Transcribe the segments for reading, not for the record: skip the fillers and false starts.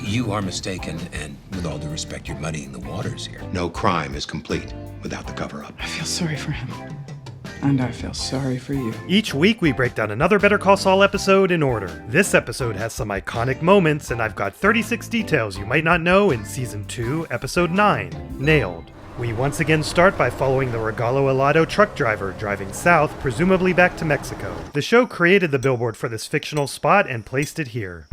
You are mistaken, and with all due respect, you're muddying the waters here. No crime is complete without the cover-up. I feel sorry for him. And I feel sorry for you. Each week we break down another Better Call Saul episode in order. This episode has some iconic moments, and I've got 36 details you might not know in Season 2, Episode 9, Nailed. We once again start by following the Regalo Helado truck driver driving south, presumably back to Mexico. The show created the billboard for this fictional spot and placed it here.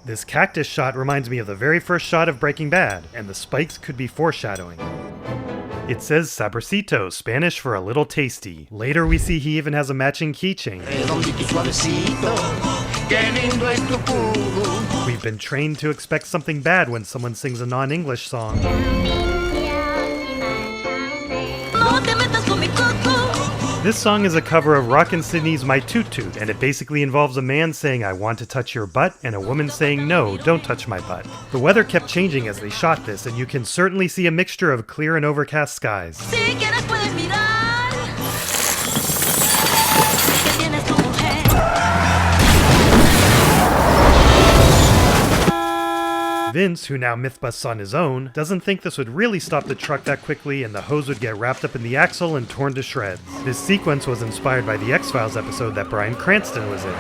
This cactus shot reminds me of the very first shot of Breaking Bad, and the spikes could be foreshadowing. It says sabrosito, Spanish for a little tasty. Later we see he even has a matching keychain. We've been trained to expect something bad when someone sings a non-English song. This song is a cover of Rockin' Sydney's My Toot Toot, and it basically involves a man saying I want to touch your butt and a woman saying no, don't touch my butt. The weather kept changing as they shot this, and you can certainly see a mixture of clear and overcast skies. Vince, who now myth-busts on his own, doesn't think this would really stop the truck that quickly and the hose would get wrapped up in the axle and torn to shreds. This sequence was inspired by the X-Files episode that Bryan Cranston was in.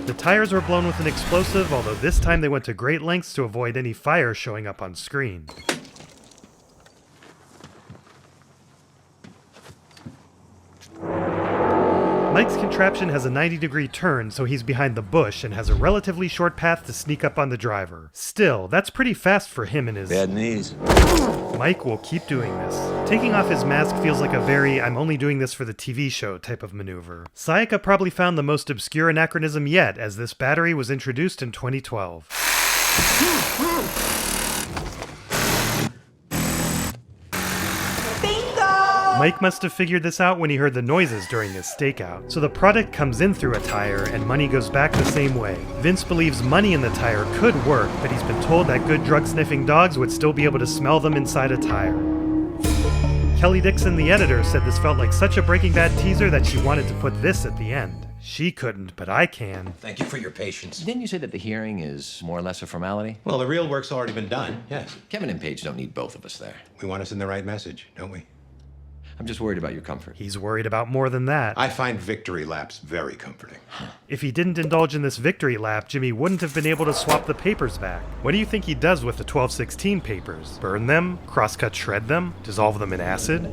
The tires were blown with an explosive, although this time they went to great lengths to avoid any fire showing up on screen. Mike's contraption has a 90-degree turn, so he's behind the bush and has a relatively short path to sneak up on the driver. Still, that's pretty fast for him and his... Bad knees. Mike will keep doing this. Taking off his mask feels like a very I'm only doing this for the TV show type of maneuver. Sayaka probably found the most obscure anachronism yet, as this battery was introduced in 2012. Mike must have figured this out when he heard the noises during his stakeout. So the product comes in through a tire and money goes back the same way. Vince believes money in the tire could work, but he's been told that good drug-sniffing dogs would still be able to smell them inside a tire. Kelly Dixon, the editor, said this felt like such a Breaking Bad teaser that she wanted to put this at the end. She couldn't, but I can. Thank you for your patience. Didn't you say that the hearing is more or less a formality? Well, the real work's already been done, yes. Kevin and Paige don't need both of us there. We want us in the right message, don't we? I'm just worried about your comfort. He's worried about more than that. I find victory laps very comforting. If he didn't indulge in this victory lap, Jimmy wouldn't have been able to swap the papers back. What do you think he does with the 1216 papers? Burn them? Crosscut shred them? Dissolve them in acid?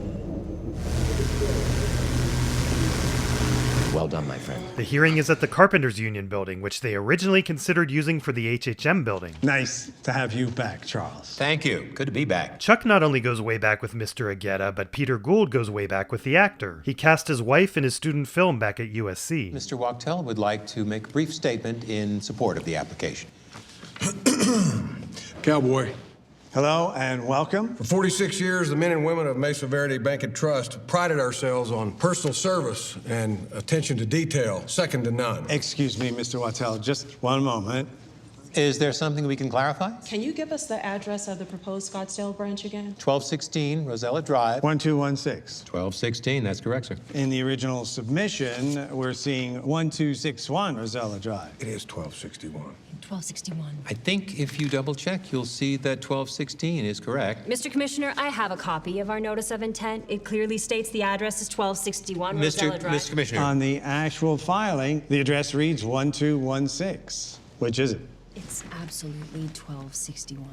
Well done, my friend. The hearing is at the Carpenters Union building, which they originally considered using for the HHM building. Nice to have you back, Charles. Thank you. Good to be back. Chuck not only goes way back with Mr. Aguetta, but Peter Gould goes way back with the actor. He cast his wife in his student film back at USC. Mr. Wachtel would like to make a brief statement in support of the application. Cowboy. Hello and welcome. For 46 years, the men and women of Mesa Verde Bank and Trust prided ourselves on personal service and attention to detail, second to none. Excuse me, Mr. Wattel, just one moment. Is there something we can clarify? Can you give us the address of the proposed Scottsdale branch again? 1216 Rosella Drive. 1216. 1216, that's correct, sir. In the original submission, we're seeing 1261 Rosella Drive. It is 1261. 1261. I think if you double check, you'll see that 1216 is correct. Mr. Commissioner, I have a copy of our notice of intent. It clearly states the address is 1261 Rosella Drive. Mr. Commissioner. On the actual filing, the address reads 1216. Which is it? It's absolutely 1261.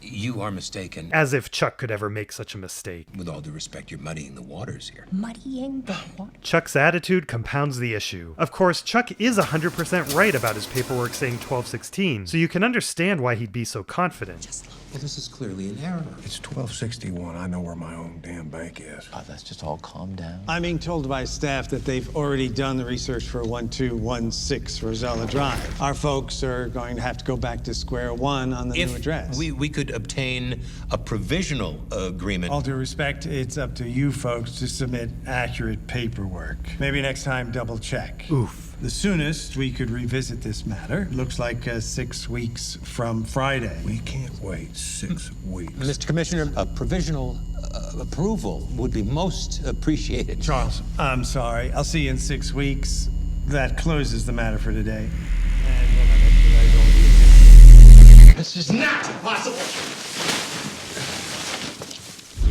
You are mistaken. As if Chuck could ever make such a mistake. With all due respect, you're muddying the waters here. Muddying the water. Chuck's attitude compounds the issue. Of course, Chuck is 100% right about his paperwork saying 1216, so you can understand why he'd be so confident. Well, this is clearly an error. It's 1261. I know where my own damn bank is. Oh, that's just all calm down. I'm being told by staff that they've already done the research for 1216 Rosella Drive. Our folks are going to have to go back to square one on the new address. We could obtain a provisional agreement. All due respect, it's up to you folks to submit accurate paperwork. Maybe next time, double check. Oof. The soonest we could revisit this matter looks like 6 weeks from Friday. We can't wait 6 weeks. Mr. Commissioner, a provisional approval would be most appreciated. Charles, I'm sorry. I'll see you in 6 weeks. That closes the matter for today. And we'll have expedited all the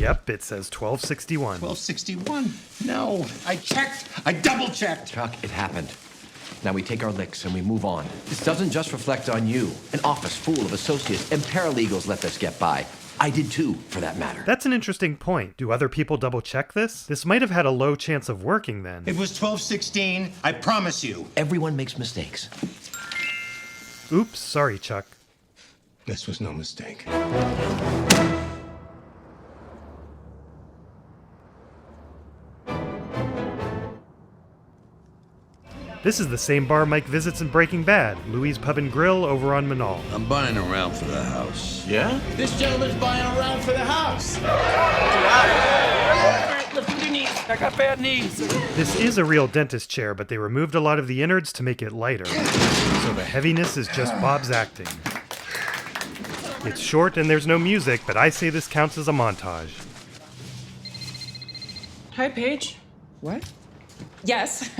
Yep, it says 1261. 1261? No, I checked. I double-checked. Chuck, it happened. Now we take our licks and we move on. This doesn't just reflect on you. An office full of associates and paralegals let this get by. I did too, for that matter. That's an interesting point. Do other people double check this? This might have had a low chance of working then. It was 1216, I promise you. Everyone makes mistakes. Oops, sorry, Chuck. This was no mistake. This is the same bar Mike visits in Breaking Bad, Louis' Pub and Grill over on Manal. I'm buying a round for the house. Yeah? This gentleman's buying a round for the house. I got bad knees. This is a real dentist chair, but they removed a lot of the innards to make it lighter. So the heaviness is just Bob's acting. It's short and there's no music, but I say this counts as a montage. Hi, Paige. What? Yes,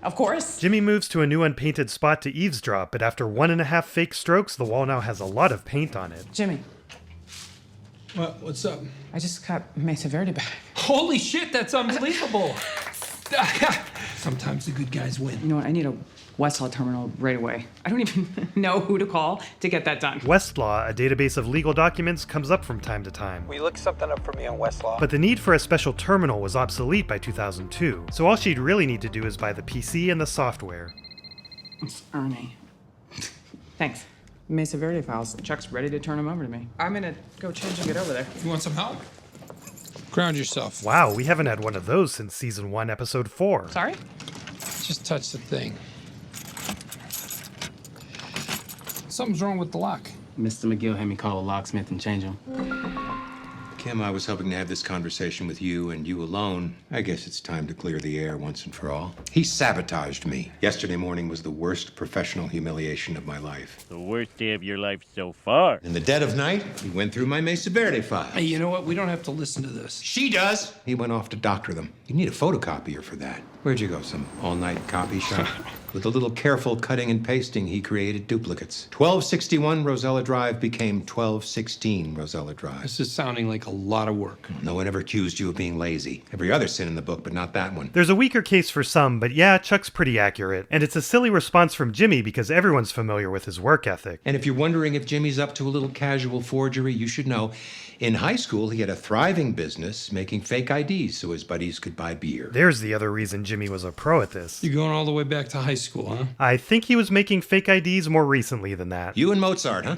of course. Jimmy moves to a new unpainted spot to eavesdrop, but after 1.5 fake strokes, the wall now has a lot of paint on it. Jimmy, What's up? I just got Mesa Verde back. Holy shit, that's unbelievable. Sometimes the good guys win. You know what? I need a Westlaw terminal right away. I don't even know who to call to get that done. Westlaw, a database of legal documents, comes up from time to time. Will you look something up for me on Westlaw? But the need for a special terminal was obsolete by 2002, so all she'd really need to do is buy the PC and the software. It's Ernie. Thanks. Mesa Verde files. Chuck's ready to turn them over to me. I'm gonna go change and get over there. You want some help? Ground yourself. Wow, we haven't had one of those since season 1, episode 4. Sorry? Just touch the thing. Something's wrong with the lock. Mr. McGill had me call a locksmith and change them. Kim, I was hoping to have this conversation with you and you alone. I guess it's time to clear the air once and for all. He sabotaged me. Yesterday morning was the worst professional humiliation of my life. The worst day of your life so far. In the dead of night, he went through my Mesa Verde file. Hey, you know what? We don't have to listen to this. She does. He went off to doctor them. You need a photocopier for that. Where'd you go? Some all-night copy shop? With a little careful cutting and pasting, he created duplicates. 1261 Rosella Drive became 1216 Rosella Drive. This is sounding like a lot of work. No one ever accused you of being lazy. Every other sin in the book, but not that one. There's a weaker case for some, but yeah, Chuck's pretty accurate. And it's a silly response from Jimmy because everyone's familiar with his work ethic. And if you're wondering if Jimmy's up to a little casual forgery, you should know. In high school, he had a thriving business making fake IDs so his buddies could buy beer. There's the other reason Jimmy was a pro at this. You're going all the way back to high school, huh? I think he was making fake IDs more recently than that. You and Mozart, huh?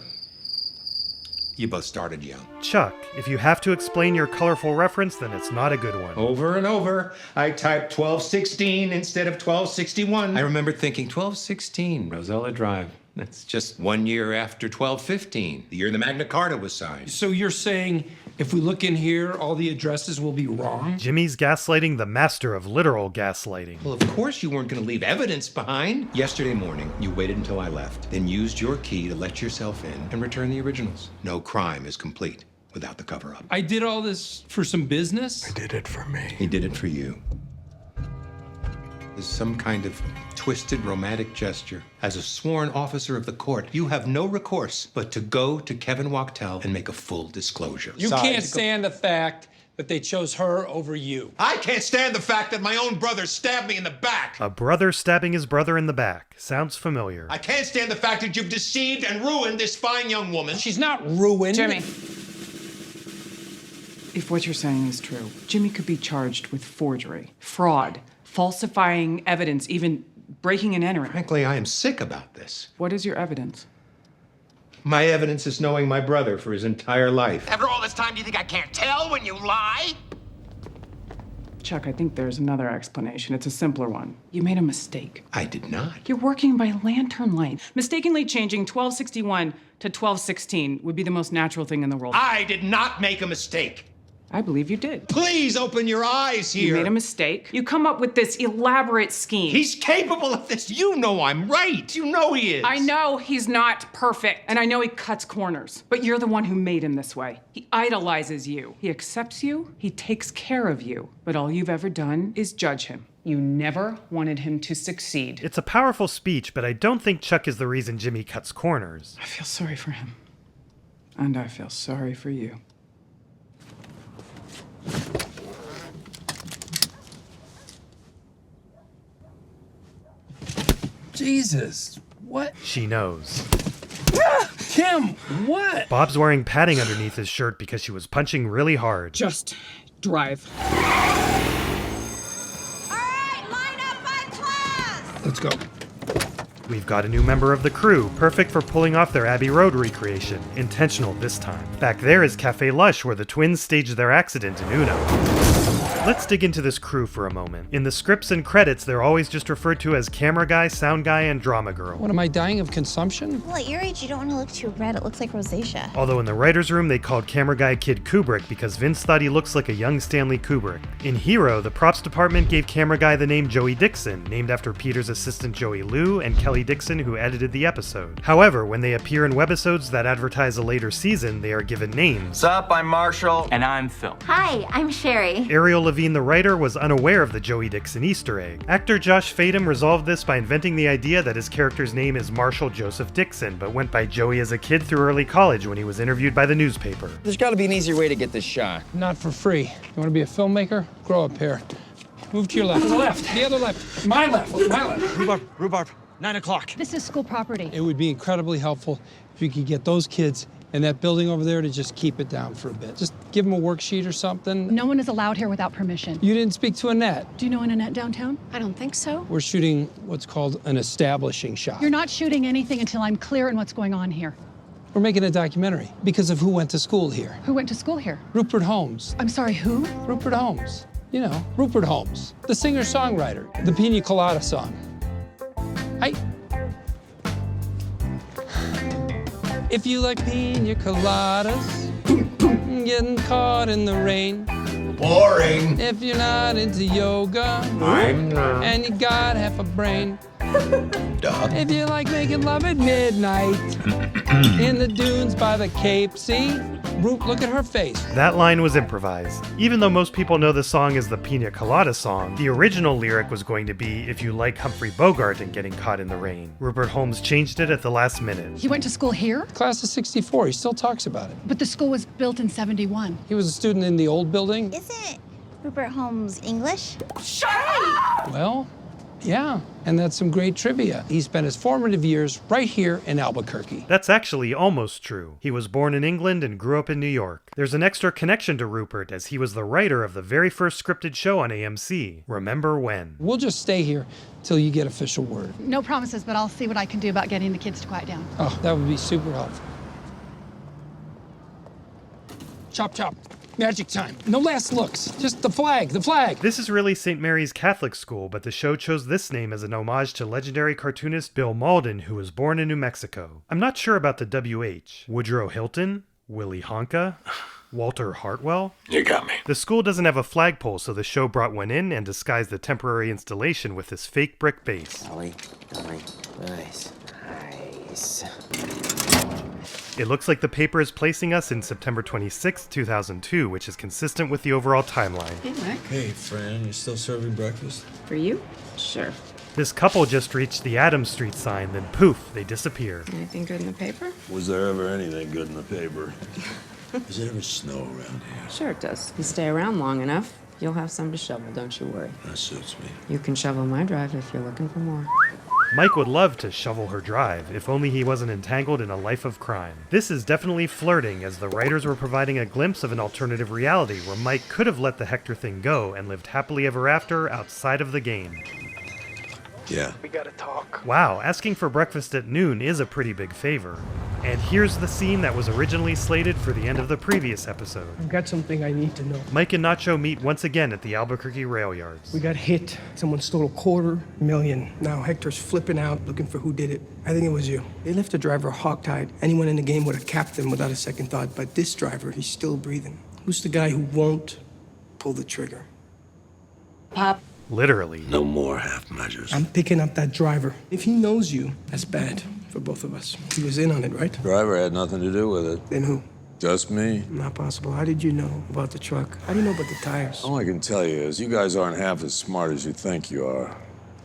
You both started young. Chuck, if you have to explain your colorful reference, then it's not a good one. Over and over, I typed 1216 instead of 1261. I remember thinking 1216, Rosella Drive. That's just 1 year after 1215, the year the Magna Carta was signed. So you're saying if we look in here, all the addresses will be wrong? Jimmy's gaslighting, the master of literal gaslighting. Well, of course you weren't going to leave evidence behind. Yesterday morning, you waited until I left, then used your key to let yourself in and return the originals. No crime is complete without the cover-up. I did all this for some business? I did it for me. He did it for you. As some kind of twisted romantic gesture. As a sworn officer of the court, you have no recourse but to go to Kevin Wachtel and make a full disclosure. You can't stand the fact that they chose her over you. I can't stand the fact that my own brother stabbed me in the back. A brother stabbing his brother in the back. Sounds familiar. I can't stand the fact that you've deceived and ruined this fine young woman. She's not ruined. Jimmy. If what you're saying is true, Jimmy could be charged with forgery, fraud, falsifying evidence, even breaking and entering. Frankly, I am sick about this. What is your evidence? My evidence is knowing my brother for his entire life. After all this time, do you think I can't tell when you lie? Chuck, I think there's another explanation. It's a simpler one. You made a mistake. I did not. You're working by lantern light. Mistakenly changing 1261 to 1216 would be the most natural thing in the world. I did not make a mistake. I believe you did. Please open your eyes here. You made a mistake. You come up with this elaborate scheme. He's capable of this. You know I'm right. You know he is. I know he's not perfect, and I know he cuts corners, but you're the one who made him this way. He idolizes you. He accepts you. He takes care of you. But all you've ever done is judge him. You never wanted him to succeed. It's a powerful speech, but I don't think Chuck is the reason Jimmy cuts corners. I feel sorry for him. And I feel sorry for you. Jesus. What? She knows. Kim, what? Bob's wearing padding underneath his shirt because she was punching really hard. Just drive. Let's go. We've got a new member of the crew, perfect for pulling off their Abbey Road recreation. Intentional this time. Back there is Cafe Lush, where the twins staged their accident in Uno. Let's dig into this crew for a moment. In the scripts and credits, they're always just referred to as camera guy, sound guy, and drama girl. What, am I dying of consumption? Well, at your age, you don't want to look too red. It looks like rosacea. Although in the writer's room, they called camera guy Kid Kubrick because Vince thought he looks like a young Stanley Kubrick. In Hero, the props department gave camera guy the name Joey Dixon, named after Peter's assistant Joey Liu and Kelly Dixon, who edited the episode. However, when they appear in webisodes that advertise a later season, they are given names. What's up? I'm Marshall. And I'm Phil. Hi, I'm Sherry. Ariel Levine, the writer, was unaware of the Joey Dixon Easter egg. Actor Josh Fadem resolved this by inventing the idea that his character's name is Marshall Joseph Dixon, but went by Joey as a kid through early college when he was interviewed by the newspaper. There's got to be an easier way to get this shot. Not for free. You want to be a filmmaker? Grow up here. Move to your left. To the left. The other left. My left. My left. Rhubarb. 9 o'clock. This is school property. It would be incredibly helpful if you could get those kids in that building over there to just keep it down for a bit. Just give them a worksheet or something. No one is allowed here without permission. You didn't speak to Annette. Do you know Annette downtown? I don't think so. We're shooting what's called an establishing shot. You're not shooting anything until I'm clear in what's going on here. We're making a documentary because of who went to school here. Who went to school here? Rupert Holmes. I'm sorry, who? Rupert Holmes. You know, Rupert Holmes, the singer-songwriter, the Piña Colada song. If you like piña coladas, getting caught in the rain. Boring. If you're not into yoga, I'm not. and you got half a brain. Duh. If you like making love at midnight, in the dunes by the Cape, see? Look at her face. That line was improvised. Even though most people know the song as the Piña Colada song, the original lyric was going to be if you like Humphrey Bogart and getting caught in the rain. Rupert Holmes changed it at the last minute. He went to school here? Class of 64, he still talks about it. But the school was built in 71. He was a student in the old building. Isn't Rupert Holmes English? Well, yeah, and that's some great trivia. He spent his formative years right here in Albuquerque. That's actually almost true. He was born in England and grew up in New York. There's an extra connection to Rupert as he was the writer of the very first scripted show on AMC, Remember When. We'll just stay here till you get official word. No promises, but I'll see what I can do about getting the kids to quiet down. Oh, that would be super helpful. Chop, chop. Magic time. No last looks. Just the flag, the flag. This is really St. Mary's Catholic School, but the show chose this name as an homage to legendary cartoonist Bill Malden, who was born in New Mexico. I'm not sure about the WH. Woodrow Hilton? Willie Honka? Walter Hartwell? You got me. The school doesn't have a flagpole, so the show brought one in and disguised the temporary installation with this fake brick base. Dolly. Nice. It looks like the paper is placing us in September 26, 2002, which is consistent with the overall timeline. Hey, Mac. Hey, Fran, you still serving breakfast? For you? Sure. This couple just reached the Adams Street sign, then poof, they disappear. Anything good in the paper? Was there ever anything good in the paper? Does it ever snow around here? Sure it does. You stay around long enough, you'll have some to shovel, don't you worry. That suits me. You can shovel my drive if you're looking for more. Mike would love to shovel her drive, if only he wasn't entangled in a life of crime. This is definitely flirting, as the writers were providing a glimpse of an alternative reality where Mike could have let the Hector thing go and lived happily ever after outside of the game. Yeah. We gotta talk. Wow, asking for breakfast at noon is a pretty big favor. And here's the scene that was originally slated for the end of the previous episode. I've got something I need to know. Mike and Nacho meet once again at the Albuquerque rail yards. We got hit. Someone stole $250,000. Now Hector's flipping out, looking for who did it. I think it was you. They left the driver hogtied. Anyone in the game would have capped him without a second thought, but this driver, he's still breathing. Who's the guy who won't pull the trigger? Pop. Literally. No more half measures. I'm picking up that driver. If he knows you, that's bad for both of us. He was in on it, right? Driver had nothing to do with it. Then who? Just me. Not possible. How did you know about the truck? How do you know about the tires? All I can tell you is you guys aren't half as smart as you think you are.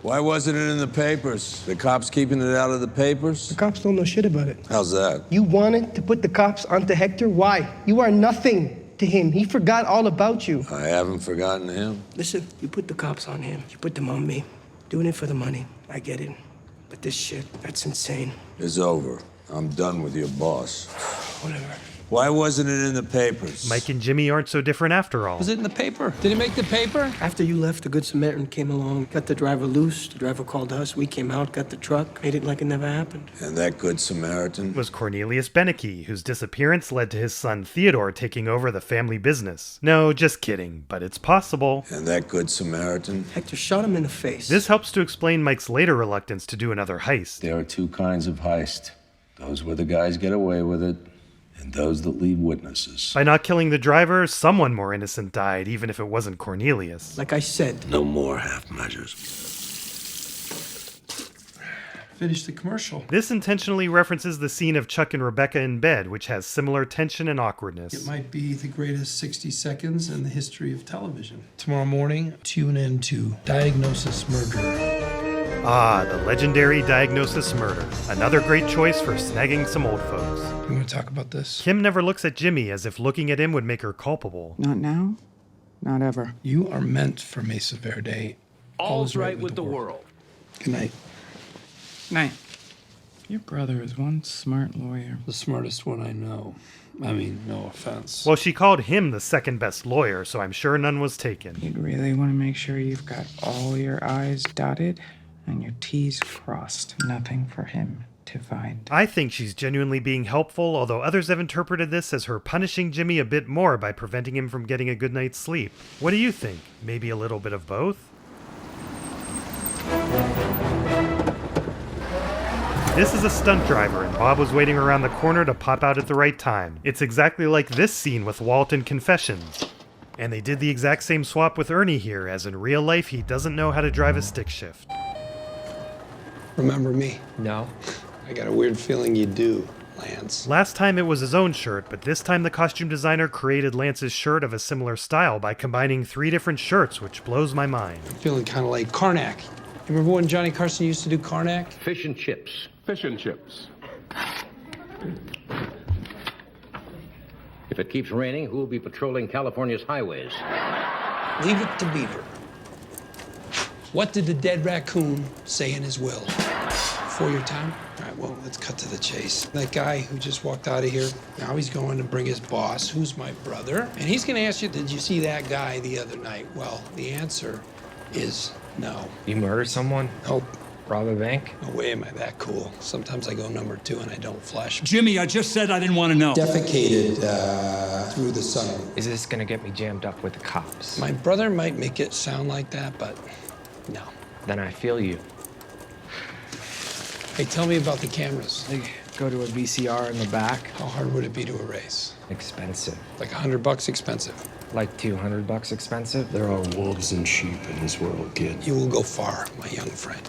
Why wasn't it in the papers? The cops keeping it out of the papers? The cops don't know shit about it. How's that? You wanted to put the cops onto Hector? Why? You are nothing to him. He forgot all about you. I haven't forgotten him. Listen, you put the cops on him. You put them on me. Doing it for the money. I get it. But this shit, that's insane. It's over. I'm done with your boss. Whatever. Why wasn't it in the papers? Mike and Jimmy aren't so different after all. Was it in the paper? Did it make the paper? After you left, the Good Samaritan came along, got the driver loose. The driver called us. We came out, got the truck, made it like it never happened. And that Good Samaritan? Was Cornelius Beneke, whose disappearance led to his son Theodore taking over the family business. No, just kidding, but it's possible. And that Good Samaritan? Hector shot him in the face. This helps to explain Mike's later reluctance to do another heist. There are two kinds of heist. Those where the guys get away with it, and those that leave witnesses. By not killing the driver, someone more innocent died, even if it wasn't Cornelius. Like I said. No more half measures. Finish the commercial. This intentionally references the scene of Chuck and Rebecca in bed, which has similar tension and awkwardness. It might be the greatest 60 seconds in the history of television. Tomorrow morning, tune in to Diagnosis Murder. Ah, the legendary Diagnosis Murder. Another great choice for snagging some old folks. You want to talk about this? Kim never looks at Jimmy as if looking at him would make her culpable. Not now, not ever. You are meant for Mesa Verde. All's right with the world. Good night. Night. Your brother is one smart lawyer. The smartest one I know. I mean, no offense. Well, she called him the second best lawyer, so I'm sure none was taken. You'd really want to make sure you've got all your I's dotted and your T's crossed. Nothing for him to find. I think she's genuinely being helpful, although others have interpreted this as her punishing Jimmy a bit more by preventing him from getting a good night's sleep. What do you think? Maybe a little bit of both? This is a stunt driver, and Bob was waiting around the corner to pop out at the right time. It's exactly like this scene with Walt in Confessions. And they did the exact same swap with Ernie here, as in real life he doesn't know how to drive a stick shift. Remember me? No. I got a weird feeling you do, Lance. Last time it was his own shirt, but this time the costume designer created Lance's shirt of a similar style by combining 3 different shirts, which blows my mind. I'm feeling kind of like Karnak. You remember when Johnny Carson used to do Karnak? Fish and chips. Fish and chips. If it keeps raining, who will be patrolling California's highways? Leave it to Beaver. What did the dead raccoon say in his will? Before your time? All right, well, let's cut to the chase. That guy who just walked out of here, now he's going to bring his boss, who's my brother, and he's going to ask you, did you see that guy the other night? Well, the answer is no. You murdered someone? Nope. Rob a bank? No way am I that cool. Sometimes I go number 2 and I don't flush. Jimmy, I just said I didn't want to know. Defecated through the sunroom. Is this gonna get me jammed up with the cops? My brother might make it sound like that, but no. Then I feel you. Hey, tell me about the cameras. They go to a VCR in the back. How hard would it be to erase? Expensive. Like $100 expensive. Like $200 expensive? There are wolves and sheep in this world, kid. You will go far, my young friend.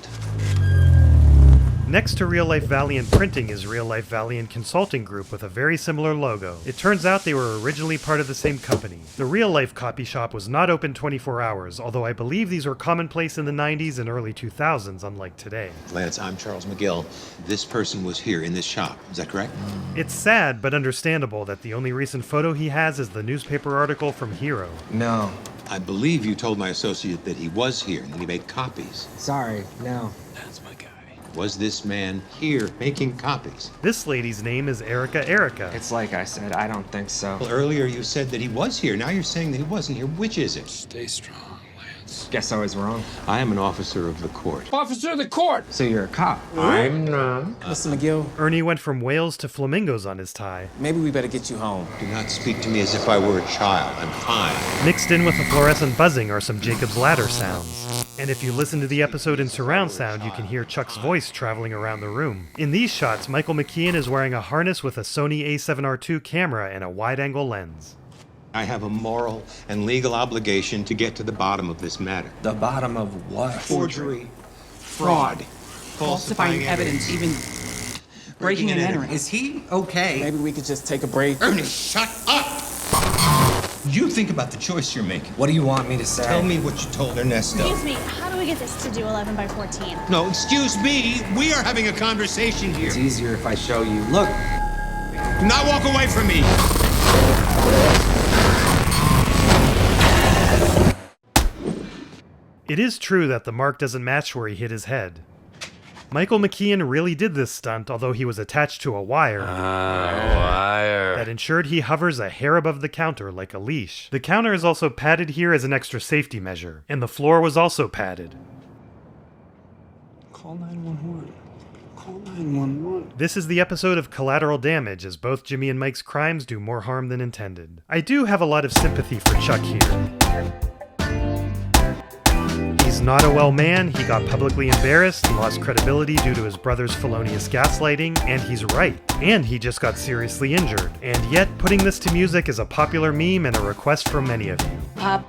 Next to Real Life Valiant Printing is Real Life Valiant Consulting Group with a very similar logo. It turns out they were originally part of the same company. The Real Life copy shop was not open 24 hours, although I believe these were commonplace in the 90s and early 2000s, unlike today. Lance, I'm Charles McGill. This person was here in this shop. Is that correct? It's sad, but understandable that the only recent photo he has is the newspaper article from Hero. No. I believe you told my associate that he was here and that he made copies. Sorry, no. That's my guy. Was this man here making copies? This lady's name is Erica. It's like I said, I don't think so. Well, earlier you said that he was here. Now you're saying that he wasn't here. Which is it? Stay strong, Lance. Guess I was wrong. I am an officer of the court. Officer of the court! So you're a cop? I'm not. Mr. McGill, Ernie went from whales to flamingos on his tie. maybe we better get you home. Do not speak to me as if I were a child. I'm fine. Mixed in with the fluorescent buzzing are some Jacob's Ladder sounds. And if you listen to the episode in surround sound, you can hear Chuck's voice traveling around the room. In these shots, Michael McKean is wearing a harness with a Sony A7R II camera and a wide-angle lens. I have a moral and legal obligation to get to the bottom of this matter. The bottom of what? Forgery, fraud, Falsifying evidence, even breaking and entering. Is he okay? Maybe we could just take a break. Ernie, shut up! You think about the choice you're making. What do you want me to say? Tell me what you told Ernesto. Excuse me, how do we get this to do 11 by 14? No, excuse me. We are having a conversation here. It's easier if I show you. Look. Do not walk away from me. It is true that the mark doesn't match where he hit his head. Michael McKean really did this stunt, although he was attached to a wire that ensured he hovers a hair above the counter like a leash. The counter is also padded here as an extra safety measure, and the floor was also padded. Call 911. Call 911. This is the episode of Collateral Damage, as both Jimmy and Mike's crimes do more harm than intended. I do have a lot of sympathy for Chuck here. He's not a well man, he got publicly embarrassed, lost credibility due to his brother's felonious gaslighting, and he's right. And he just got seriously injured. And yet, putting this to music is a popular meme and a request from many of you.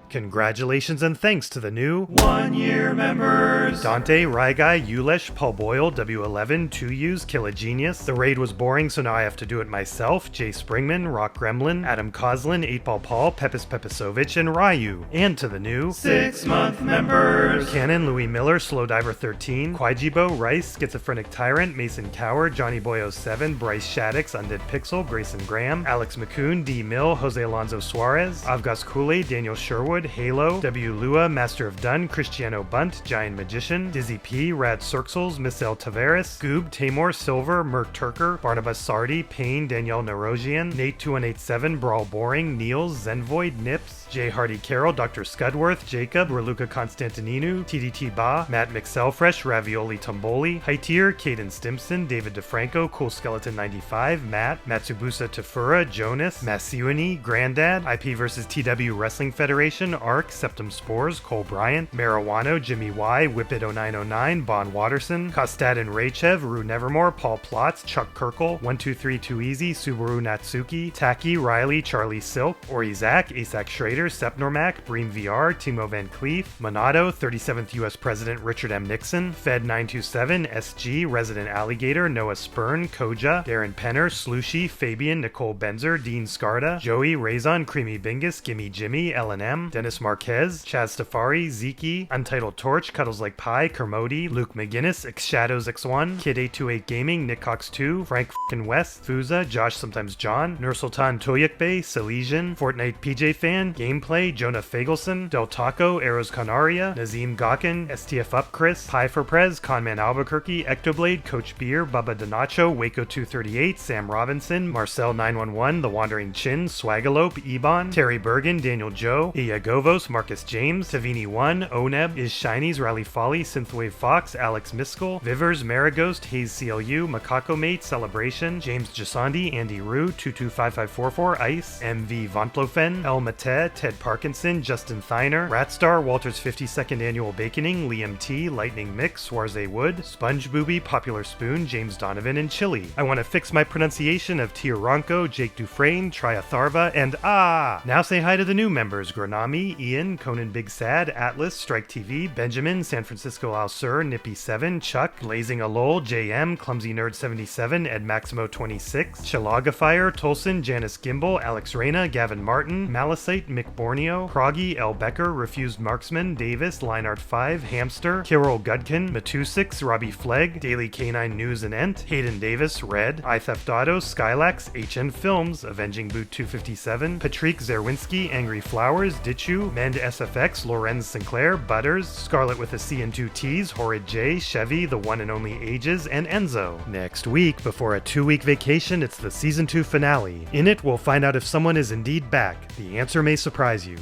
Congratulations and thanks to the new 1-year members! Dante, Ryguy, Ulesh, Paul Boyle, W11, 2Us, Kill a Genius. The raid was boring, so now I have to do it myself. Jay Springman, Rock Gremlin, Adam Coslin, 8-Ball Paul, Pepis Pepisovich, and Ryu. And to the new 6-month members! Cannon, Louis Miller, Slow Diver 13, Quaijibo, Rice, Schizophrenic Tyrant, Mason Cower, Johnny Boy 07, Bryce Shaddix, Undead Pixel, Grayson Graham, Alex McCoon, D. Mill, Jose Alonso Suarez, Avgas Kool-Aid, Daniel Sherwood, Halo, W. Lua, Master of Dun, Cristiano Bunt, Giant Magician, Dizzy P, Rad Cirxels, Michelle Tavares, Goob, Tamor, Silver, Merc Turker, Barnabas Sardi, Payne, Danielle Narogian, Nate2187, Brawl Boring, Niels, Zenvoid, Nips, J. Hardy Carroll, Dr. Scudworth, Jacob, Raluca Constantininu, TDT Ba, Matt McSellfresh, Ravioli Tomboli, Haitier, Caden Stimpson, David DeFranco, Cool Skeleton 95, Matt, Matsubusa Tafura, Jonas, Masiuni, Grandad, IP vs. TW Wrestling Federation, Arc, Septum Spores, Cole Bryant, Marijuano, Jimmy Y, Whippet 0909, Bon Watterson, Kostad and Raychev, Rue Nevermore, Paul Plotz, Chuck Kirkle, 123 Too Easy, Subaru Natsuki, Taki, Riley, Charlie Silk, Ori Zach, Asak Schrader, Sepnormac, Bream VR, Timo Van Cleef, Monado, 37th US President Richard M. Nixon, Fed 927, SG, Resident Alligator, Noah Spurn, Koja, Darren Penner, Slooshy, Fabian, Nicole Benzer, Dean Scarda, Joey, Razon, Creamy Bingus, Gimme Jimmy, L&M, Dennis Marquez, Chaz Tafari, Zeke, Untitled Torch, Cuddles Like Pie, Kermode, Luke McGinnis, Shadows X1, Kid828 Gaming, Nick Cox 2, Frank f***ing West, Fuza, Josh Sometimes John, Nursultan Toyakbay, Silesian, Fortnite PJ Fan, Gameplay, Jonah Fagelson, Del Taco, Arrows Canaria, Nazim Gawkin, STF Up Chris, Pie for Prez, Conman Albuquerque, Ectoblade, Coach Beer, Bubba Donacho, Waco 238, Sam Robinson, Marcel 911, The Wandering Chin, Swagalope, Ebon, Terry Bergen, Daniel Joe, Iagovos, Marcus James, Savini 1, Oneb, Is Shinies, Rally Folly, Synthwave Fox, Alex Miskell, Vivers, Marigost, Haze CLU, Macaco Mate, Celebration, James Jasandi, Andy Rue, 225544, Ice, MV Vontlofen, El Mate, Ted Parkinson, Justin Thiner, Ratstar, Walter's 52nd Annual Baconing, Liam T, Lightning Mix, Swarze Wood, Sponge Booby, Popular Spoon, James Donovan, and Chili. I want to fix my pronunciation of Tieronko, Jake Dufresne, Triatharva, and Now say hi to the new members: Granami, Ian, Conan Big Sad, Atlas, Strike TV, Benjamin, San Francisco Al Sur, Nippy7, Chuck, Blazing Alol, JM, Clumsy Nerd 77, Ed Maximo 26, Shalagafier, Tolson, Janice Gimbel, Alex Reyna, Gavin Martin, Malicite, Mick Borneo, Croggy, L. Becker, Refused Marksman, Davis, Lineart 5, Hamster, Kirill Gudkin, Matusix, Robbie Flegg, Daily Canine News and Ent, Hayden Davis, Red, iTheftauto, Skylax, HN Films, Avenging Boot 257, Patrick Zerwinski, Angry Flowers, Ditchu, Mend SFX, Lorenz Sinclair, Butters, Scarlet with a C and 2 T's, Horrid J, Chevy, The One and Only Ages, and Enzo. Next week, before a 2-week vacation, it's the Season 2 finale. In it, we'll find out if someone is indeed back. The answer may surprise you.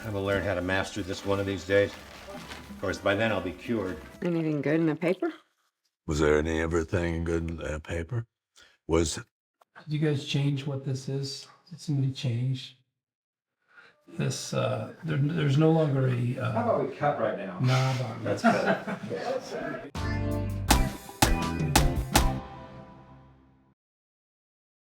I will learn how to master this one of these days. Of course, by then I'll be cured. Anything good in the paper? Was there everything good in that paper? Was Did you guys change what this is? Did somebody change this? There's no longer a. How about we cut right now? Nah, That's better.